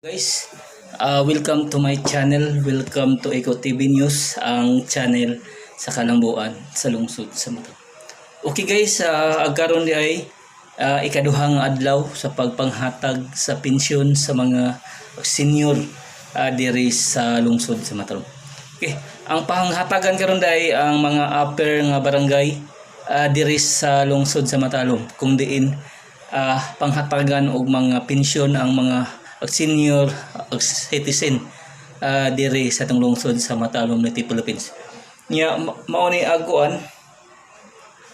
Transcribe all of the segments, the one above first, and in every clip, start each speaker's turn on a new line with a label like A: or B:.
A: Guys, welcome to my channel. Welcome to Eco TV News, ang channel sa kalambuan sa lungsod sa Mata. Okay guys, agkaron di ay ikaduhang adlaw sa pagpanghatag sa pensyon sa mga senior diri sa lungsod sa Mata. Okay, ang panghatagan karon dai ang mga upper nga barangay diri sa lungsod sa Matalom, kung diin panghatagan og mga pensyon ang mga senior citizen diri sa atong lungsod sa Matalom City, Philippines. Nya mao ni aguan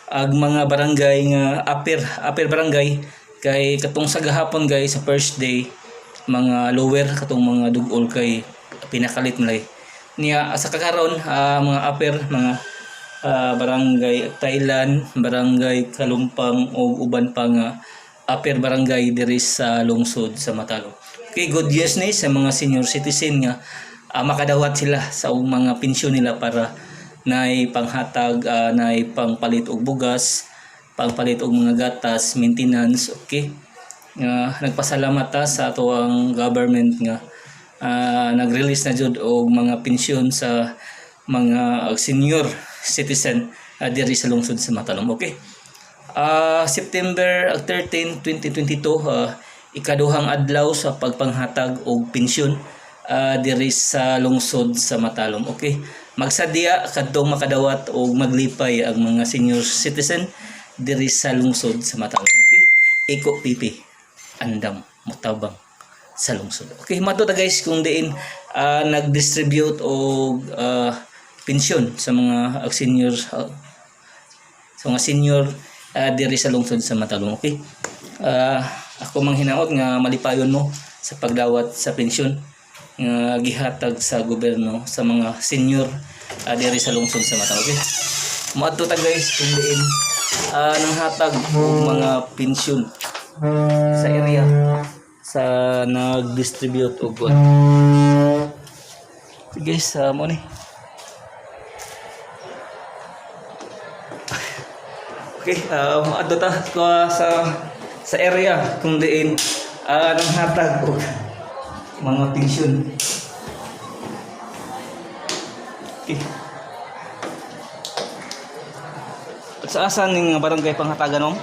A: ag mga barangay nga upper barangay kay katong sa gahapon guys sa first day mga lower katong mga dugol kay pinakalit malay. Nya sa kakaron mga upper mga barangay Thailand, barangay Kalumpang o uban pa nga upper barangay diri sa lungsod sa Matalom. Okay, good news ni sa mga senior citizen nga makadawat sila sa mga pensyon nila para naay panghatag, naay pangpalit og bugas, pangpalit og mga gatas, maintenance. Okay, nagpasalamat ta sa ato ang government nga nag-release na jud og mga pensyon sa mga senior citizen diri sa lungsod sa Matalom. Okay, September 13, 2022 ikaduhang adlaw sa pagpanghatag og pensyon diri sa lungsod sa Matalom. Okay, magsadya kadtong makadawat og maglipay ang mga senior citizen diri sa lungsod sa Matalom. Okay, Iko PP andam motabang sa lungsod. Okay, mato ta guys kung diin nag-distribute og pensyon sa mga senior diri sa lungsod sa Matalom. Okay, ako mang hinaot nga malipayon mo sa pagdawat sa pensyon nga gihatag sa gobyerno sa mga senior diri sa lungsod sa Matalom. Okay, moadto ta guys kung diin nanghatag og mga pensyon sa area sa nag-distribute og good. Guys, mo ni okay, moadto ta sa area kung diin nanghatag og mga pensyon. Okay. At sa asan ning barangay panghatagan mo?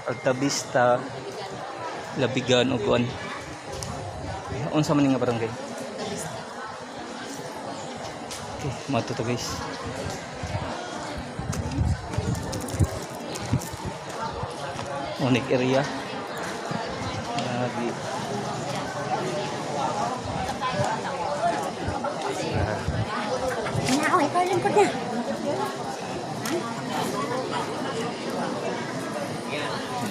A: Altabista, Labigan ug kuan. Unsa man ning barangay? Okay, mato to guys. Unik area lagi
B: ikaw lingkod na.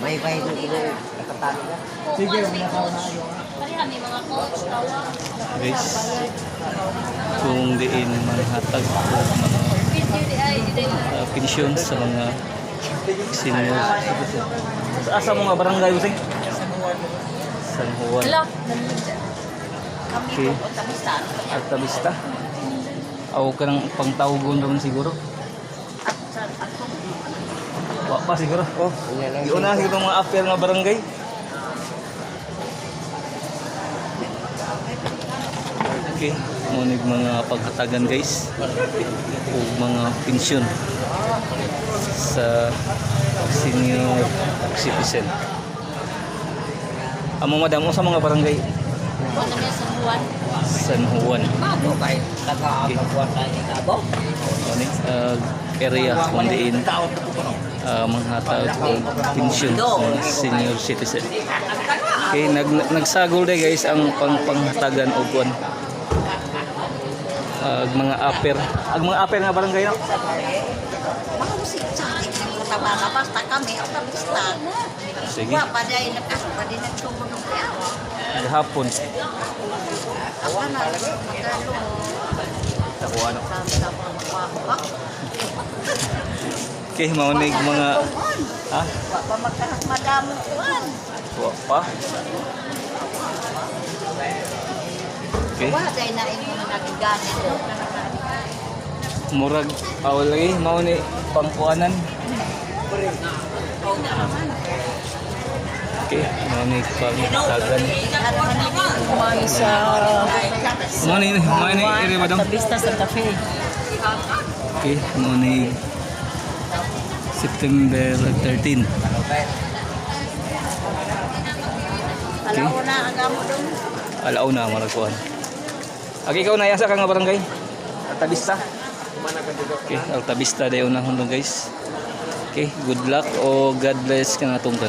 B: May dito nakatali na. Sige,
A: guys, kung diin manhatag mga pensyon sa mga senior. Sa asa mo nga barangay using? San Juan. Okay. Altabista. Aw ka ng pangtawgon naman siguro. Wa pa siguro. Oh, iuna siguro mga affair nga barangay. Okay, munig mga paghatagan guys o mga pensyon sa senior citizen. Amo madam mo sa mga barangay? San Juan. Okay. Area kung diin manghatag og pensyon sa senior citizen. Okay, nagsagol day guys ang panghatagan og kuan mga upper nga barangay no.
B: Basta kami Altabista.
A: Sige.
B: Pa dai nagsumunod kaya.
A: Gahapon.
B: Ako na lagi magalo.
A: Ako ano. Okay, maunig mga
B: wa pa magkahas madamo kuan.
A: Wa pa. Okay.
B: Wa dai na inyo nagigani do.
A: Murag lagi mao ni pangkuanan. Okay, mani pangtagan.
B: Kumain sa
A: Mani iri madam.
B: Vista Santa Fe.
A: Okay, mani September 13.
B: Alam mo na ang amo doon.
A: Alaw na maragkuan. Okay, ikaw na yasa ka nga barangay? Altabista. Okay, Altabista dayon na hundong guys. Okay, good luck o God bless ka nga tong